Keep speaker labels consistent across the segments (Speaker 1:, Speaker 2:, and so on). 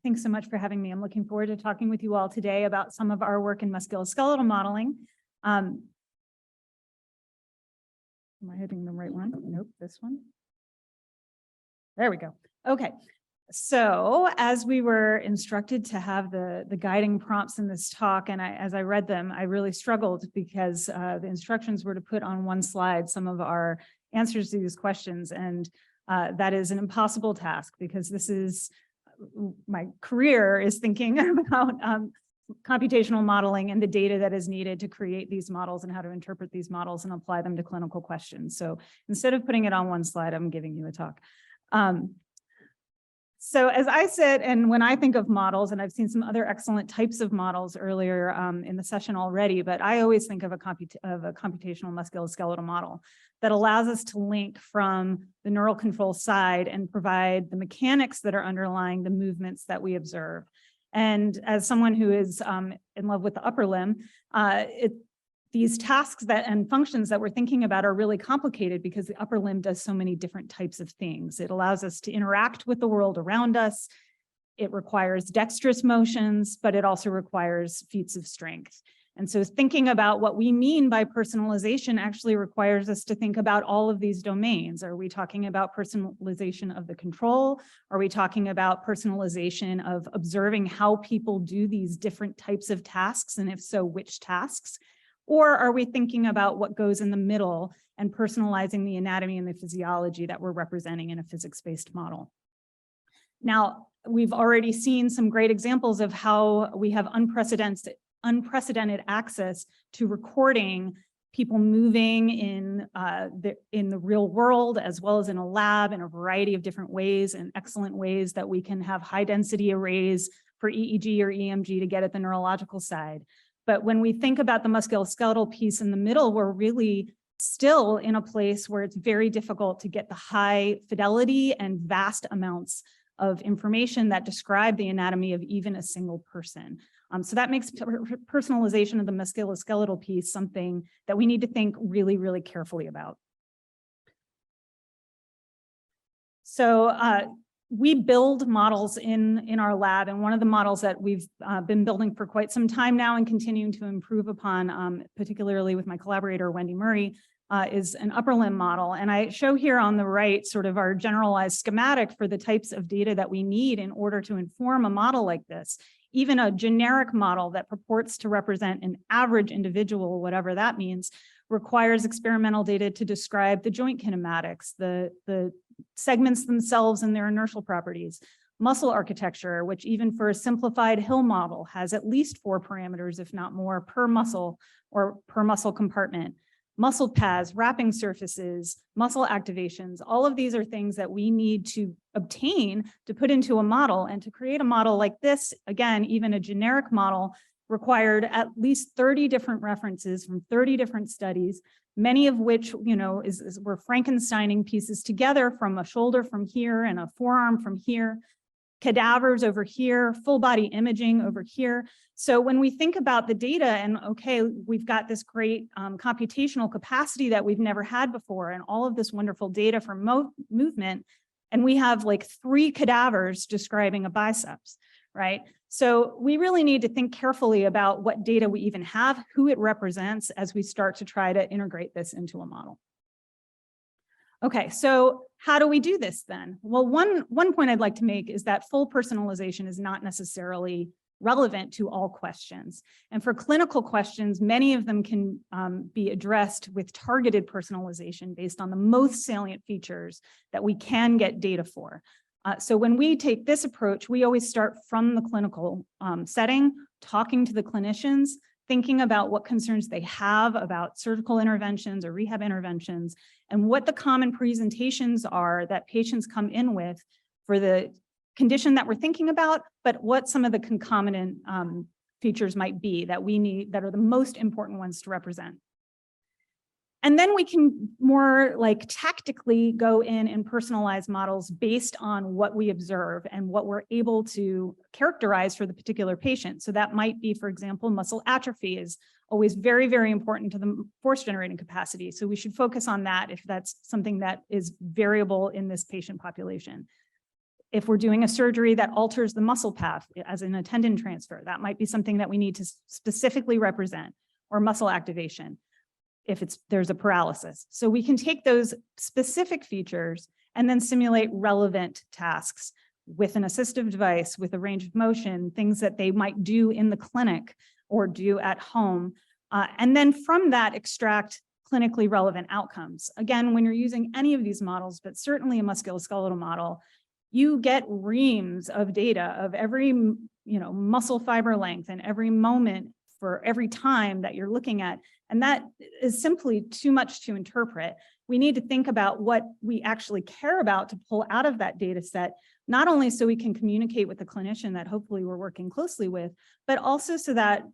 Speaker 1: Thanks so much for having me. I'm looking forward to talking with you all today about some of our work in musculoskeletal modeling. Am I hitting the right one? Nope, this one. There we go. Okay. So as we were instructed to have the guiding prompts in this talk, and as I read them, I really struggled because the instructions were to put on one slide some of our answers to these questions. And that is an impossible task because this is my career is thinking about computational modeling and the data that is needed to create these models and how to interpret these models and apply them to clinical questions. So instead of putting it on one slide, I'm giving you a talk. So as I said, and when I think of models, and I've seen some other excellent types of models earlier in the session already, but I always think of a computational musculoskeletal model that allows us to link from the neural control side and provide the mechanics that are underlying the movements that we observe. And as someone who is in love with the upper limb, these tasks and functions that we're thinking about are really complicated because the upper limb does so many different types of things. It allows us to interact with the world around us. It requires dexterous motions, but it also requires feats of strength. And so thinking about what we mean by personalization actually requires us to think about all of these domains. Are we talking about personalization of the control? Are we talking about personalization of observing how people do these different types of tasks? And if so, which tasks? Or are we thinking about what goes in the middle and personalizing the anatomy and the physiology that we're representing in a physics-based model? Now, we've already seen some great examples of how we have unprecedented access to recording people moving in the real world, as well as in a lab in a variety of different ways and excellent ways that we can have high-density arrays for EEG or EMG to get at the neurological side. But when we think about the musculoskeletal piece in the middle, we're really still in a place where it's very difficult to get the high fidelity and vast amounts of information that describe the anatomy of even a single person. So that makes personalization of the musculoskeletal piece something that we need to think really, really carefully about. So we build models in our lab, and one of the models that we've been building for quite some time now and continuing to improve upon, particularly with my collaborator, Wendy Murray, is an upper limb model. And I show here on the right sort of our generalized schematic for the types of data that we need in order to inform a model like this. Even a generic model that purports to represent an average individual, whatever that means, requires experimental data to describe the joint kinematics, the segments themselves and their inertial properties, muscle architecture, which even for a simplified Hill model has at least 4 parameters, if not more, per muscle or per muscle compartment, muscle paths, wrapping surfaces, muscle activations. All of these are things that we need to obtain to put into a model. And to create a model like this, again, even a generic model required at least 30 different references from 30 different studies, many of which, you know, we're Frankensteining pieces together from a shoulder from here and a forearm from here, cadavers over here, full body imaging over here. So when we think about the data and, okay, we've got this great computational capacity that we've never had before and all of this wonderful data from movement, and we have like 3 cadavers describing a biceps, right? So we really need to think carefully about what data we even have, who it represents as we start to try to integrate this into a model. Okay, so how do we do this then? Well, one point I'd like to make is that full personalization is not necessarily relevant to all questions. And for clinical questions, many of them can be addressed with targeted personalization based on the most salient features that we can get data for. So when we take this approach, we always start from the clinical setting, talking to the clinicians, thinking about what concerns they have about surgical interventions or rehab interventions, and what the common presentations are that patients come in with for the condition that we're thinking about, but what some of the concomitant features might be that we need, that are the most important ones to represent. And then we can more like tactically go in and personalize models based on what we observe and what we're able to characterize for the particular patient. So that might be, for example, muscle atrophy is always very, very important to the force generating capacity. So we should focus on that if that's something that is variable in this patient population. If we're doing a surgery that alters the muscle path as in a tendon transfer, that might be something that we need to specifically represent, or muscle activation if there's a paralysis. So we can take those specific features and then simulate relevant tasks with an assistive device, with a range of motion, things that they might do in the clinic or do at home. And then from that, extract clinically relevant outcomes. Again, when you're using any of these models, but certainly a musculoskeletal model, you get reams of data of every, muscle fiber length and every moment for every time that you're looking at. And that is simply too much to interpret. We need to think about what we actually care about to pull out of that data set, not only so we can communicate with the clinician that hopefully we're working closely with, but also so that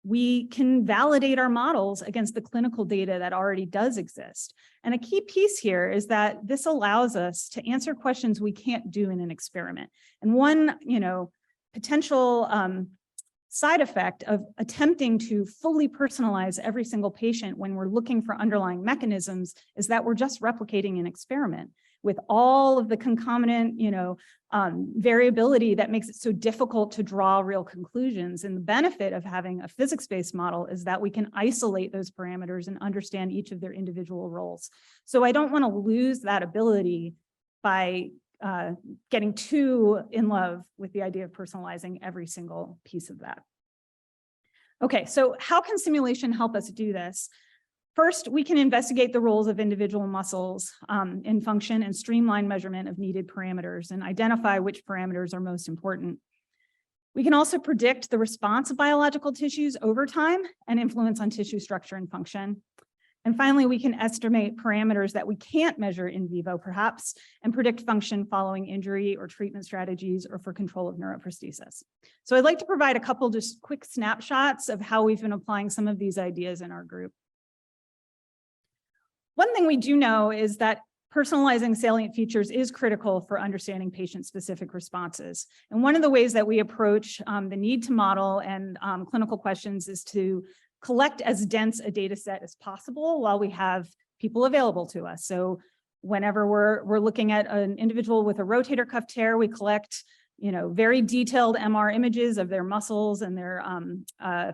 Speaker 1: we can validate our models against the clinical data that already does exist. And a key piece here is that this allows us to answer questions we can't do in an experiment. And one, potential side effect of attempting to fully personalize every single patient when we're looking for underlying mechanisms is that we're just replicating an experiment with all of the concomitant, variability that makes it so difficult to draw real conclusions. And the benefit of having a physics-based model is that we can isolate those parameters and understand each of their individual roles. So I don't want to lose that ability by getting too in love with the idea of personalizing every single piece of that. Okay, so how can simulation help us do this? First, we can investigate the roles of individual muscles in function and streamline measurement of needed parameters and identify which parameters are most important. We can also predict the response of biological tissues over time and influence on tissue structure and function. And finally, we can estimate parameters that we can't measure in vivo, perhaps, and predict function following injury or treatment strategies or for control of neuroprosthesis. So I'd like to provide a couple just quick snapshots of how we've been applying some of these ideas in our group. One thing we do know is that personalizing salient features is critical for understanding patient-specific responses. And one of the ways that we approach the need to model and clinical questions is to collect as dense a data set as possible while we have people available to us. So whenever we're looking at an individual with a rotator cuff tear, we collect very detailed MR images of their muscles and their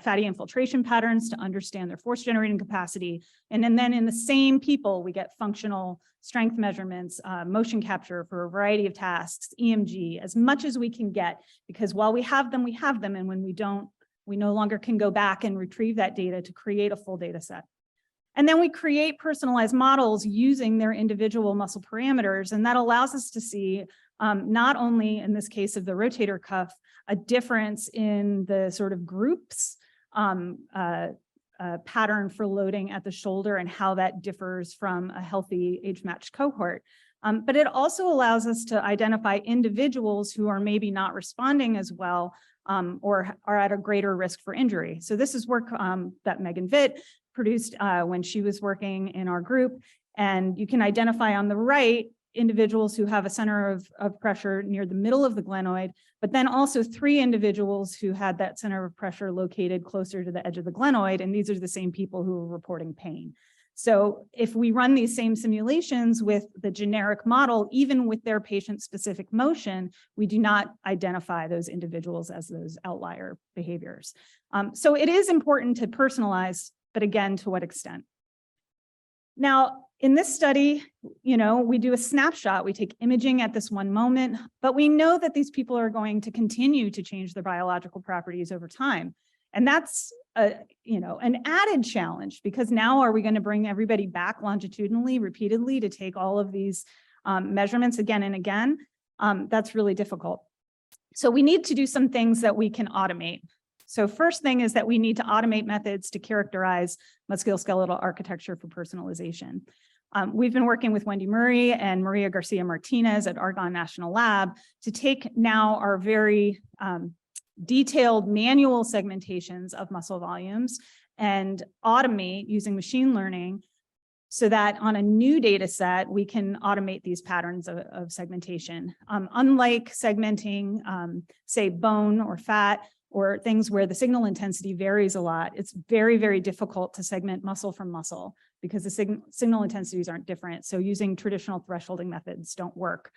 Speaker 1: fatty infiltration patterns to understand their force generating capacity. And then in the same people, we get functional strength measurements, motion capture for a variety of tasks, EMG, as much as we can get, because while we have them, and when we don't, we no longer can go back and retrieve that data to create a full data set. And then we create personalized models using their individual muscle parameters, and that allows us to see not only in this case of the rotator cuff, a difference in the sort of groups pattern for loading at the shoulder and how that differs from a healthy age-matched cohort. But it also allows us to identify individuals who are maybe not responding as well or are at a greater risk for injury. So this is work that Megan Vitt produced when she was working in our group. And you can identify on the right individuals who have a center of pressure near the middle of the glenoid, but then also 3 individuals who had that center of pressure located closer to the edge of the glenoid, and these are the same people who are reporting pain. So if we run these same simulations with the generic model, even with their patient-specific motion, we do not identify those individuals as those outlier behaviors. So it is important to personalize, but again, to what extent? Now, in this study, we do a snapshot. We take imaging at this one moment, but we know that these people are going to continue to change their biological properties over time. And that's an added challenge, because now are we going to bring everybody back longitudinally, repeatedly to take all of these measurements again and again? That's really difficult. So we need to do some things that we can automate. So first thing is that we need to automate methods to characterize musculoskeletal architecture for personalization. We've been working with Wendy Murray and Maria Garcia Martinez at Argonne National Lab to take now our very detailed manual segmentations of muscle volumes and automate using machine learning so that on a new data set, we can automate these patterns of segmentation. Unlike segmenting, say, bone or fat, or things where the signal intensity varies a lot, it's very, very difficult to segment muscle from muscle because the signal intensities aren't different. So using traditional thresholding methods don't work.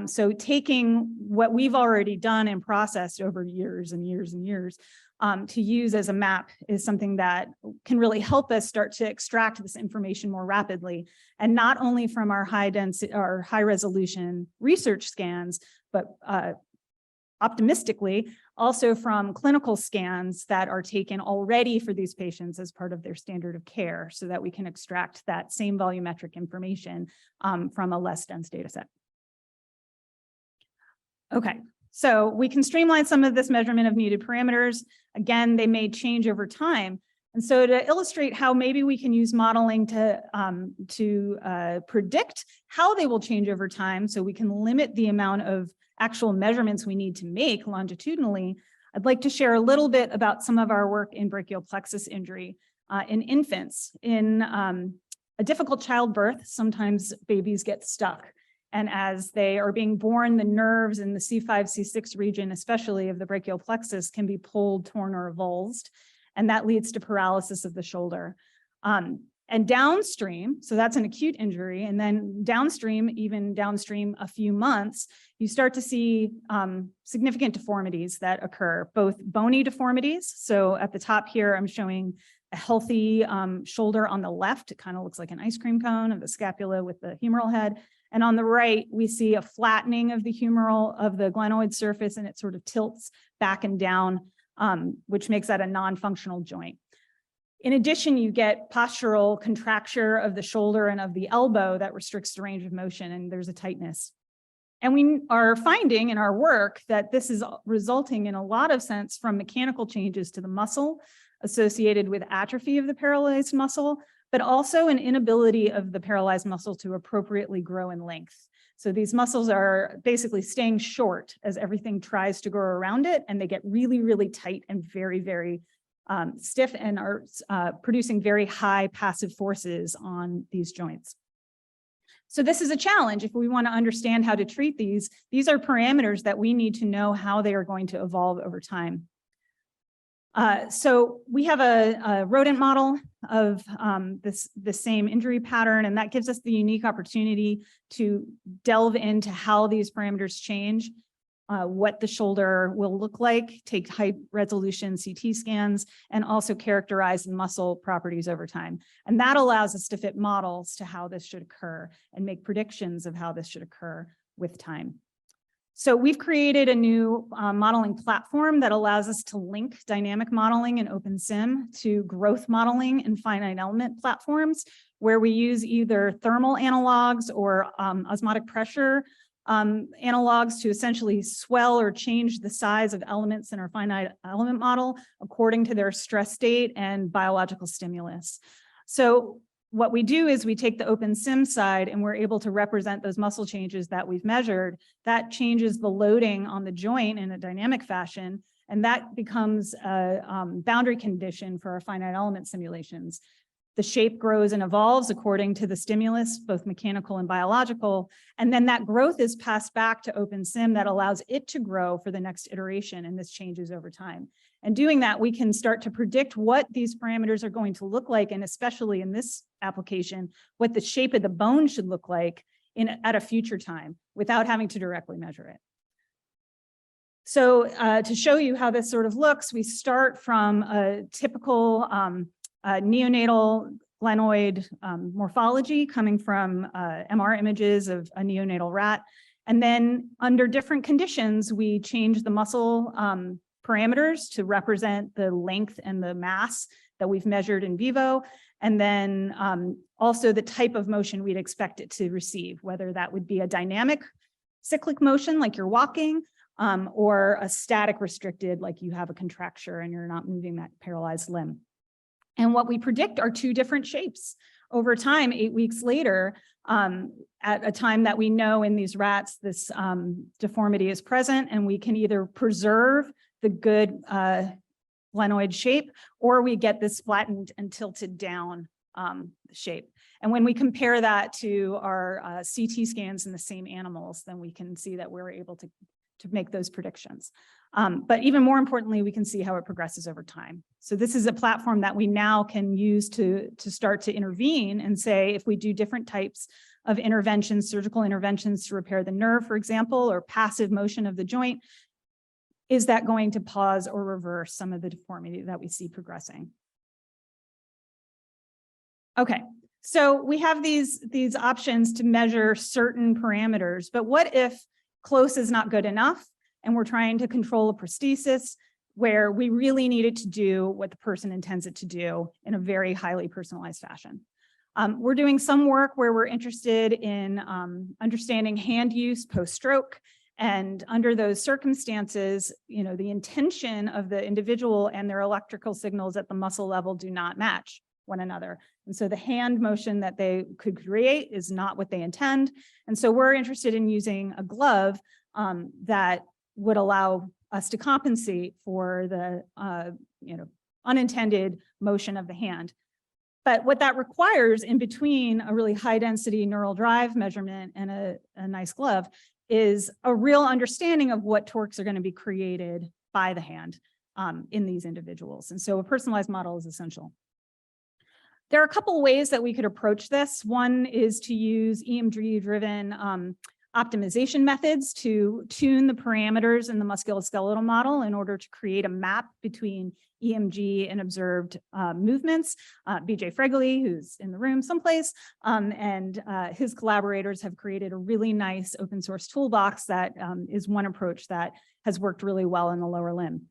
Speaker 1: So taking what we've already done and processed over years and years and years to use as a map is something that can really help us start to extract this information more rapidly, and not only from our high density or high resolution research scans, but optimistically also from clinical scans that are taken already for these patients as part of their standard of care, so that we can extract that same volumetric information from a less dense data set. Okay, so we can streamline some of this measurement of needed parameters. Again, they may change over time. And so to illustrate how maybe we can use modeling to predict how they will change over time, so we can limit the amount of actual measurements we need to make longitudinally, I'd like to share a little bit about some of our work in brachial plexus injury in infants. In a difficult childbirth, sometimes babies get stuck. And as they are being born, the nerves in the C5, C6 region, especially of the brachial plexus, can be pulled, torn, or avulsed. And that leads to paralysis of the shoulder. And downstream, so that's an acute injury, and then downstream, even downstream a few months, you start to see significant deformities that occur, both bony deformities. So at the top here, I'm showing a healthy shoulder on the left. It kind of looks like an ice cream cone of the scapula with the humeral head. And on the right, we see a flattening of the humeral, of the glenoid surface, and it sort of tilts back and down, which makes that a non-functional joint. In addition, you get postural contracture of the shoulder and of the elbow that restricts the range of motion, and there's a tightness. And we are finding in our work that this is resulting in a lot of sense from mechanical changes to the muscle associated with atrophy of the paralyzed muscle, but also an inability of the paralyzed muscle to appropriately grow in length. So these muscles are basically staying short as everything tries to grow around it, and they get really, really tight and very, very stiff, and are producing very high passive forces on these joints. So this is a challenge if we want to understand how to treat these. These are parameters that we need to know how they are going to evolve over time. So we have a rodent model of the same injury pattern, and that gives us the unique opportunity to delve into how these parameters change, what the shoulder will look like, take high resolution CT scans, and also characterize the muscle properties over time. And that allows us to fit models to how this should occur and make predictions of how this should occur with time. So we've created a new modeling platform that allows us to link dynamic modeling and OpenSim to growth modeling and finite element platforms, where we use either thermal analogs or osmotic pressure analogs to essentially swell or change the size of elements in our finite element model according to their stress state and biological stimulus. So what we do is we take the OpenSim side and we're able to represent those muscle changes that we've measured. That changes the loading on the joint in a dynamic fashion, and that becomes a boundary condition for our finite element simulations. The shape grows and evolves according to the stimulus, both mechanical and biological, and then that growth is passed back to OpenSim that allows it to grow for the next iteration, and this changes over time. And doing that, we can start to predict what these parameters are going to look like, and especially in this application, what the shape of the bone should look like at a future time without having to directly measure it. So to show you how this sort of looks, we start from a typical neonatal glenoid morphology coming from MR images of a neonatal rat. And then under different conditions, we change the muscle parameters to represent the length and the mass that we've measured in vivo. And then also the type of motion we'd expect it to receive, whether that would be a dynamic cyclic motion like you're walking, or a static restricted like you have a contracture and you're not moving that paralyzed limb. And what we predict are two different shapes. Over time, 8 weeks later, at a time that we know in these rats, this deformity is present, and we can either preserve the good glenoid shape, or we get this flattened and tilted down shape. And when we compare that to our CT scans in the same animals, then we can see that we're able to make those predictions. But even more importantly, we can see how it progresses over time. So this is a platform that we now can use to start to intervene and say, if we do different types of interventions, surgical interventions to repair the nerve, for example, or passive motion of the joint, is that going to pause or reverse some of the deformity that we see progressing? Okay, so we have these options to measure certain parameters, but what if close is not good enough and we're trying to control a prosthesis where we really need it to do what the person intends it to do in a very highly personalized fashion? We're doing some work where we're interested in understanding hand use post-stroke, and under those circumstances, the intention of the individual and their electrical signals at the muscle level do not match one another. And so the hand motion that they could create is not what they intend. And so we're interested in using a glove that would allow us to compensate for the unintended motion of the hand. But what that requires in between a really high density neural drive measurement and a nice glove is a real understanding of what torques are going to be created by the hand in these individuals. And so a personalized model is essential. There are a couple of ways that we could approach this. One is to use EMG-driven optimization methods to tune the parameters in the musculoskeletal model in order to create a map between EMG and observed movements. BJ Fregoli, who's in the room someplace, and his collaborators have created a really nice open source toolbox that is one approach that has worked really well in the lower limb.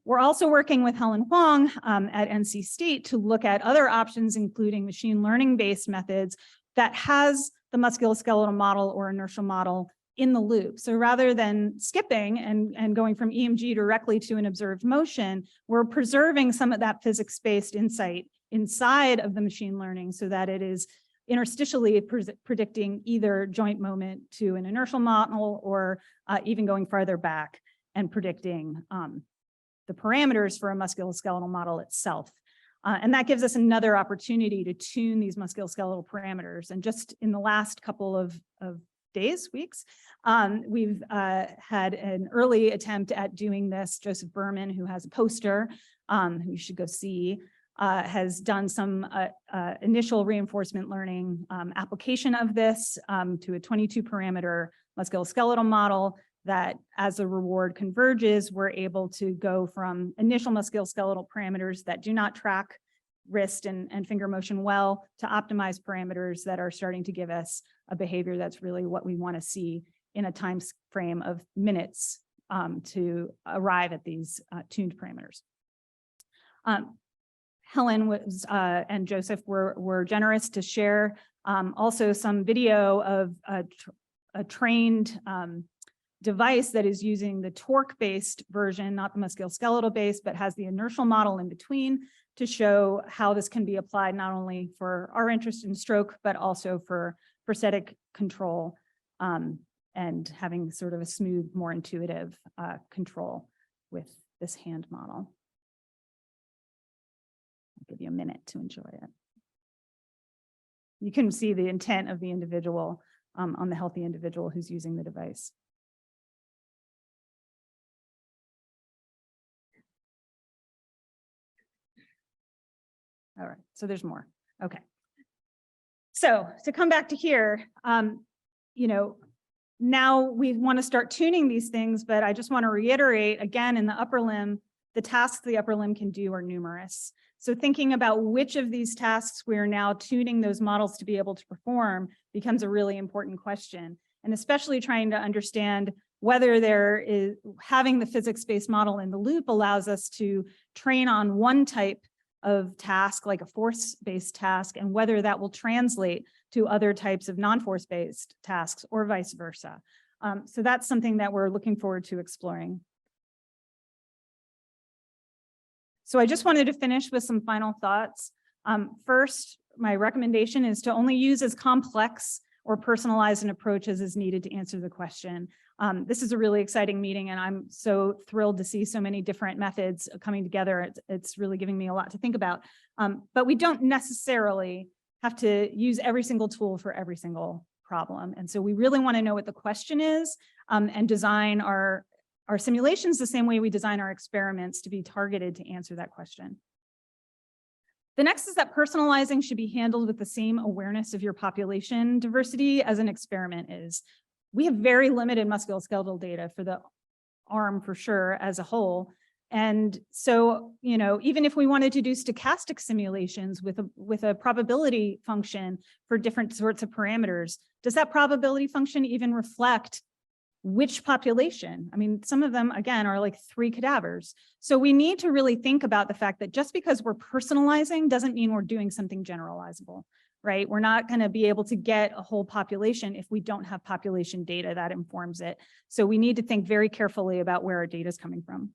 Speaker 1: We're also working with Helen Huang at NC State to look at other options, including machine learning based methods that has the musculoskeletal model or inertial model in the loop. So rather than skipping and going from EMG directly to an observed motion, we're preserving some of that physics-based insight inside of the machine learning so that it is interstitially predicting either joint moment to an inertial model or even going farther back and predicting the parameters for a musculoskeletal model itself. And that gives us another opportunity to tune these musculoskeletal parameters. And just in the last couple of weeks, we've had an early attempt at doing this. Joseph Berman, who has a poster, who you should go see, has done some initial reinforcement learning application of this to a 22 parameter musculoskeletal model that as the reward converges, we're able to go from initial musculoskeletal parameters that do not track wrist and finger motion well to optimized parameters that are starting to give us a behavior that's really what we want to see in a time frame of minutes to arrive at these tuned parameters. Helen was and Joseph were generous to share also some video of a trained device that is using the torque-based version, not the musculoskeletal-based, but has the inertial model in between to show how this can be applied not only for our interest in stroke, but also for prosthetic control and having sort of a smooth, more intuitive control with this hand model. I'll give you a minute to enjoy it. You can see the intent of the individual on the healthy individual who's using the device. All right, so there's more. Okay. So to come back to here, now we want to start tuning these things, but I just want to reiterate again, in the upper limb, the tasks the upper limb can do are numerous. So thinking about which of these tasks we are now tuning those models to be able to perform becomes a really important question. And especially trying to understand whether there is having the physics-based model in the loop allows us to train on one type of task, like a force-based task, and whether that will translate to other types of non-force-based tasks or vice versa. So that's something that we're looking forward to exploring. So I just wanted to finish with some final thoughts. First, my recommendation is to only use as complex or personalized an approach as is needed to answer the question. This is a really exciting meeting, and I'm so thrilled to see so many different methods coming together. It's really giving me a lot to think about. But we don't necessarily have to use every single tool for every single problem. And so we really want to know what the question is and design our simulations the same way we design our experiments to be targeted to answer that question. The next is that personalizing should be handled with the same awareness of your population diversity as an experiment is. We have very limited musculoskeletal data for the arm for sure as a whole. And so, even if we wanted to do stochastic simulations with a probability function for different sorts of parameters, does that probability function even reflect which population? I mean, some of them, again, are like 3 cadavers. So we need to really think about the fact that just because we're personalizing doesn't mean we're doing something generalizable, right? We're not going to be able to get a whole population if we don't have population data that informs it. So we need to think very carefully about where our data is coming from.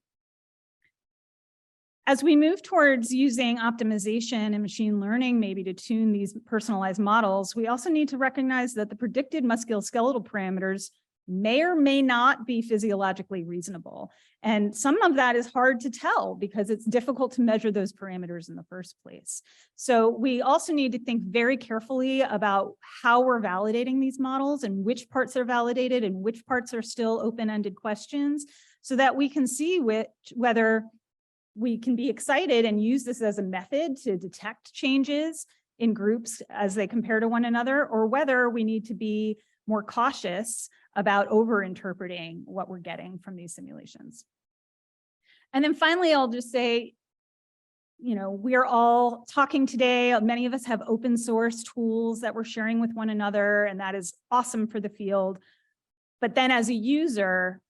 Speaker 1: As we move towards using optimization and machine learning, maybe to tune these personalized models, we also need to recognize that the predicted musculoskeletal parameters may or may not be physiologically reasonable. And some of that is hard to tell because it's difficult to measure those parameters in the first place. So we also need to think very carefully about how we're validating these models and which parts are validated and which parts are still open-ended questions so that we can see whether we can be excited and use this as a method to detect changes in groups as they compare to one another, or whether we need to be more cautious about over-interpreting what we're getting from these simulations. And then finally, I'll just say, we are all talking today. Many of us have open source tools that we're sharing with one another, and that is awesome for the field. But then as a user,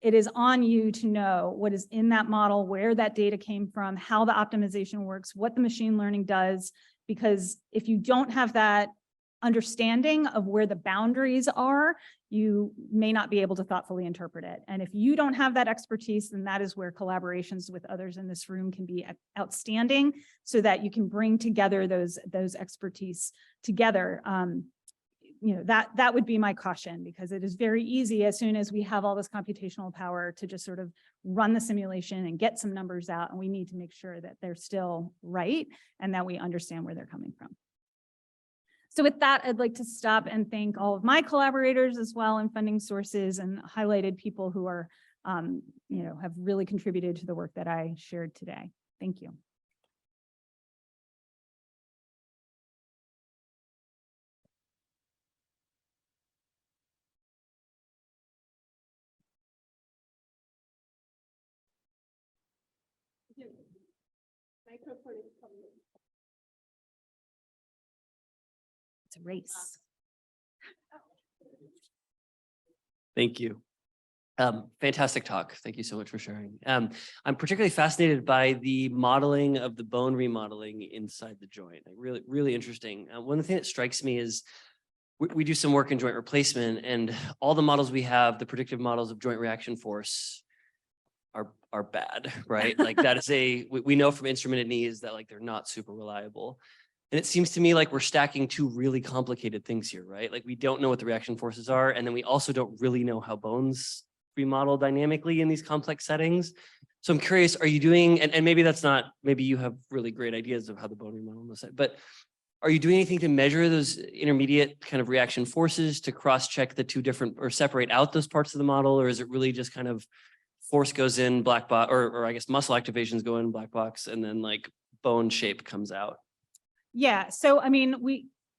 Speaker 1: it is on you to know what is in that model, where that data came from, how the optimization works, what the machine learning does, because if you don't have that understanding of where the boundaries are, you may not be able to thoughtfully interpret it. And if you don't have that expertise, then that is where collaborations with others in this room can be outstanding so that you can bring together those expertise together. That would be my caution, because it is very easy as soon as we have all this computational power to just sort of run the simulation and get some numbers out, and we need to make sure that they're still right and that we understand where they're coming from. So with that, I'd like to stop and thank all of my collaborators as well and funding sources, and highlighted people who are, have really contributed to the work that I shared today. Thank you. It's a race.
Speaker 2: Thank you. Fantastic talk. Thank you so much for sharing. I'm particularly fascinated by the modeling of the bone remodeling inside the joint. Really, really interesting. One of the things that strikes me is we do some work in joint replacement, and all the models we have, the predictive models of joint reaction force, are bad, right? Like that is we know from instrumented knees that they're not super reliable. And it seems to me like we're stacking 2 really complicated things here, right? Like we don't know what the reaction forces are, and then we also don't really know how bones remodel dynamically in these complex settings. So I'm curious, are you doing, and maybe that's not, maybe you have really great ideas of how the bone remodel looks like, but are you doing anything to measure those intermediate kind of reaction forces to cross-check the 2 different, or separate out those parts of the model? Or is it really just kind of force goes in black box, or I guess muscle activations go in black box, and then bone shape comes out?
Speaker 1: Yeah, so I mean,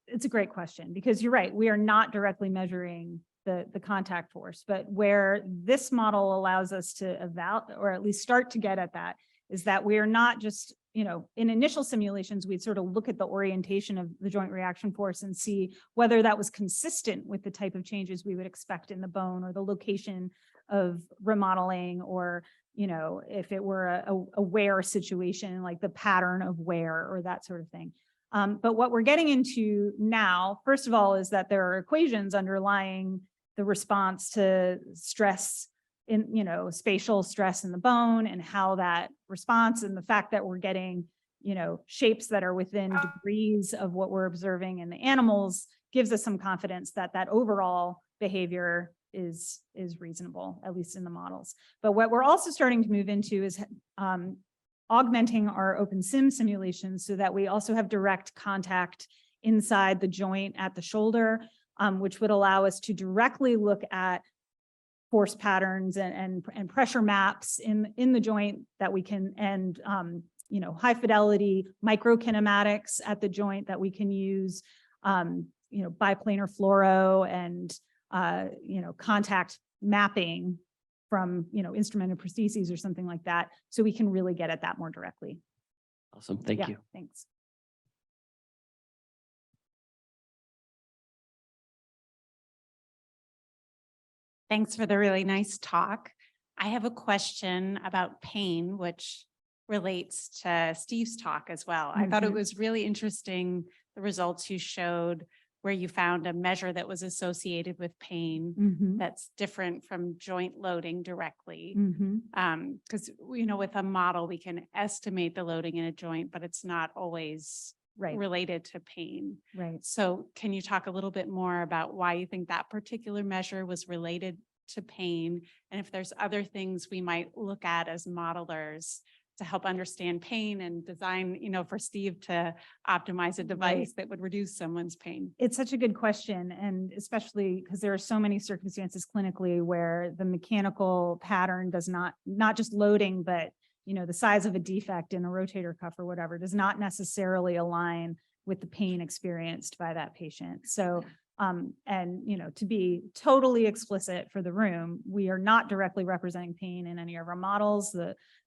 Speaker 1: it's a great question, because you're right, we are not directly measuring the contact force, but where this model allows us to evaluate, or at least start to get at that, is that we are not just, in initial simulations, we'd sort of look at the orientation of the joint reaction force and see whether that was consistent with the type of changes we would expect in the bone, or the location of remodeling, or if it were a wear situation, like the pattern of wear or that sort of thing. But what we're getting into now, first of all, is that there are equations underlying the response to stress in, spatial stress in the bone, and how that response, and the fact that we're getting, shapes that are within degrees of what we're observing in the animals, gives us some confidence that that overall behavior is reasonable, at least in the models. But what we're also starting to move into is augmenting our open sim simulations so that we also have direct contact inside the joint at the shoulder, which would allow us to directly look at force patterns and pressure maps in the joint that we can, and high fidelity microkinematics at the joint that we can use, biplanar fluoro and, contact mapping from, instrumented prostheses or something like that. So we can really get at that more directly.
Speaker 2: Awesome. Thank you.
Speaker 1: Thanks.
Speaker 3: Thanks for the really nice talk. I have a question about pain, which relates to Steve's talk as well. I thought it was really interesting, the results you showed where you found a measure that was associated with pain that's different from joint loading directly. Because, with a model, we can estimate the loading in a joint, but it's not always related to pain.
Speaker 1: Right.
Speaker 3: So can you talk a little bit more about why you think that particular measure was related to pain? And if there's other things we might look at as modelers to help understand pain and design, for Steve to optimize a device that would reduce someone's pain?
Speaker 1: It's such a good question. And especially because there are so many circumstances clinically where the mechanical pattern does not just loading, but the size of a defect in a rotator cuff or whatever does not necessarily align with the pain experienced by that patient. So, to be totally explicit for the room, we are not directly representing pain in any of our models.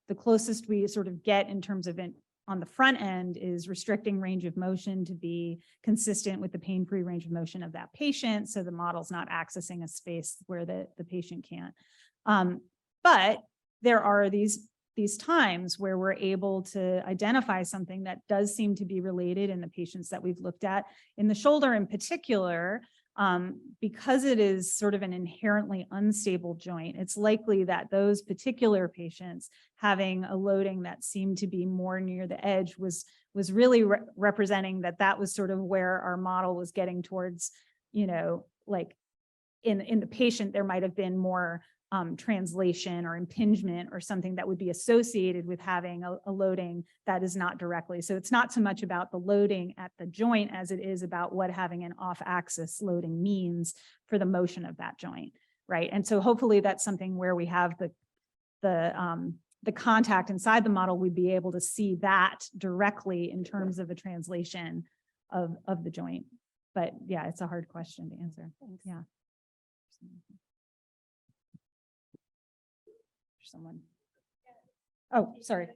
Speaker 1: The closest we sort of get in terms of on the front end is restricting range of motion to be consistent with the pain-free range of motion of that patient. So the model's not accessing a space where the patient can't. But there are these times where we're able to identify something that does seem to be related in the patients that we've looked at. In the shoulder in particular, because it is sort of an inherently unstable joint, it's likely that those particular patients having a loading that seemed to be more near the edge was really representing that was sort of where our model was getting towards, like in the patient, there might have been more translation or impingement or something that would be associated with having a loading that is not directly. So it's not so much about the loading at the joint as it is about what having an off-axis loading means for the motion of that joint, right? And so hopefully that's something where we have the contact inside the model, we'd be able to see that directly in terms of a translation of the joint. But yeah, it's a hard question to answer.
Speaker 3: Thanks.
Speaker 1: Yeah. Someone. Oh, sorry.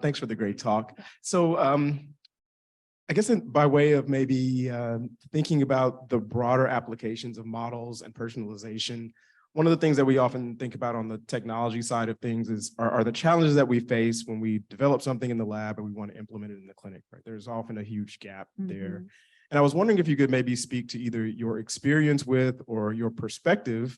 Speaker 4: Thanks for the great talk. So I guess by way of maybe thinking about the broader applications of models and personalization, one of the things that we often think about on the technology side of things are the challenges that we face when we develop something in the lab and we want to implement it in the clinic, right? There's often a huge gap there. And I was wondering if you could maybe speak to either your experience with or your perspective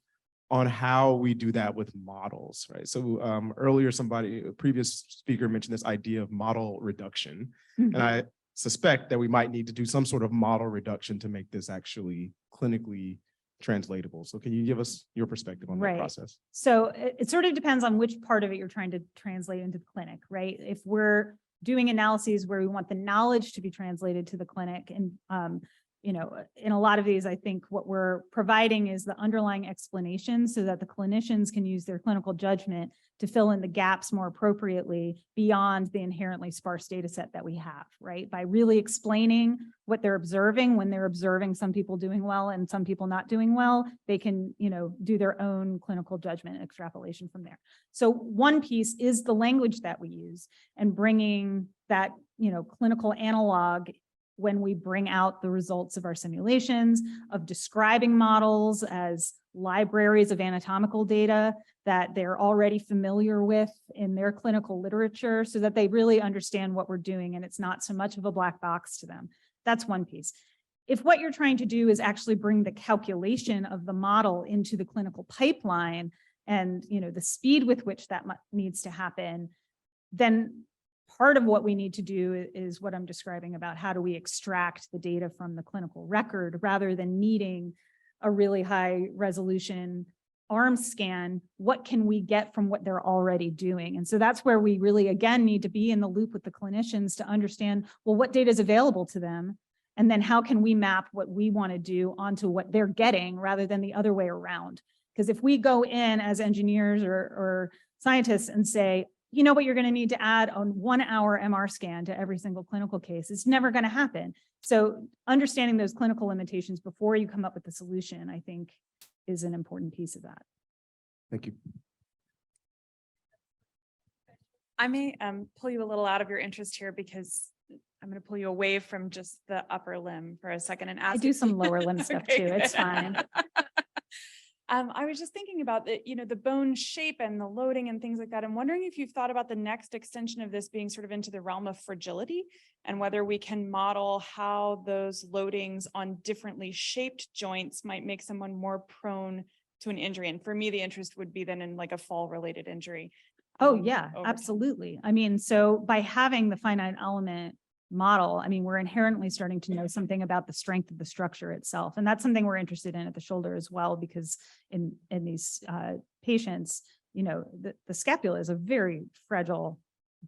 Speaker 4: on how we do that with models, right? So earlier, a previous speaker mentioned this idea of model reduction. And I suspect that we might need to do some sort of model reduction to make this actually clinically translatable. So can you give us your perspective on that process?
Speaker 1: So it sort of depends on which part of it you're trying to translate into the clinic, right? If we're doing analyses where we want the knowledge to be translated to the clinic, and in a lot of these, I think what we're providing is the underlying explanation so that the clinicians can use their clinical judgment to fill in the gaps more appropriately beyond the inherently sparse data set that we have, right? By really explaining what they're observing, when they're observing some people doing well and some people not doing well, they can, do their own clinical judgment and extrapolation from there. So one piece is the language that we use and bringing that, clinical analog when we bring out the results of our simulations, of describing models as libraries of anatomical data that they're already familiar with in their clinical literature so that they really understand what we're doing and it's not so much of a black box to them. That's one piece. If what you're trying to do is actually bring the calculation of the model into the clinical pipeline and the speed with which that needs to happen, then part of what we need to do is what I'm describing about how do we extract the data from the clinical record rather than needing a really high resolution arm scan. What can we get from what they're already doing? And so that's where we really, again, need to be in the loop with the clinicians to understand, well, what data is available to them? And then how can we map what we want to do onto what they're getting rather than the other way around? Because if we go in as engineers or scientists and say, you know what, you're going to need to add a 1 hour MR scan to every single clinical case, it's never going to happen. So understanding those clinical limitations before you come up with the solution, I think, is an important piece of that.
Speaker 4: Thank you.
Speaker 5: I may pull you a little out of your interest here because I'm going to pull you away from just the upper limb for a second and ask.
Speaker 1: I do
Speaker 5: you-
Speaker 1: some lower limb stuff
Speaker 5: Okay,
Speaker 1: too. It's
Speaker 5: good.
Speaker 1: fine.
Speaker 5: I was just thinking about the bone shape and the loading and things like that. I'm wondering if you've thought about the next extension of this being sort of into the realm of fragility and whether we can model how those loadings on differently shaped joints might make someone more prone to an injury. And for me, the interest would be then in like a fall related injury.
Speaker 1: Oh, yeah,
Speaker 5: over time.
Speaker 1: absolutely. I mean, so by having the finite element model, I mean, we're inherently starting to know something about the strength of the structure itself. And that's something we're interested in at the shoulder as well, because in these patients, you know, the scapula is a very fragile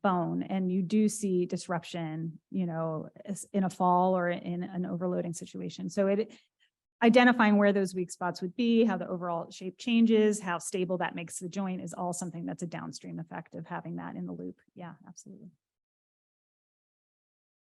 Speaker 1: bone, and you do see disruption, you know, in a fall or in an overloading situation. So identifying where those weak spots would be, how the overall shape changes, how stable that makes the joint is all something that's a downstream effect of having that in the loop. Yeah, absolutely.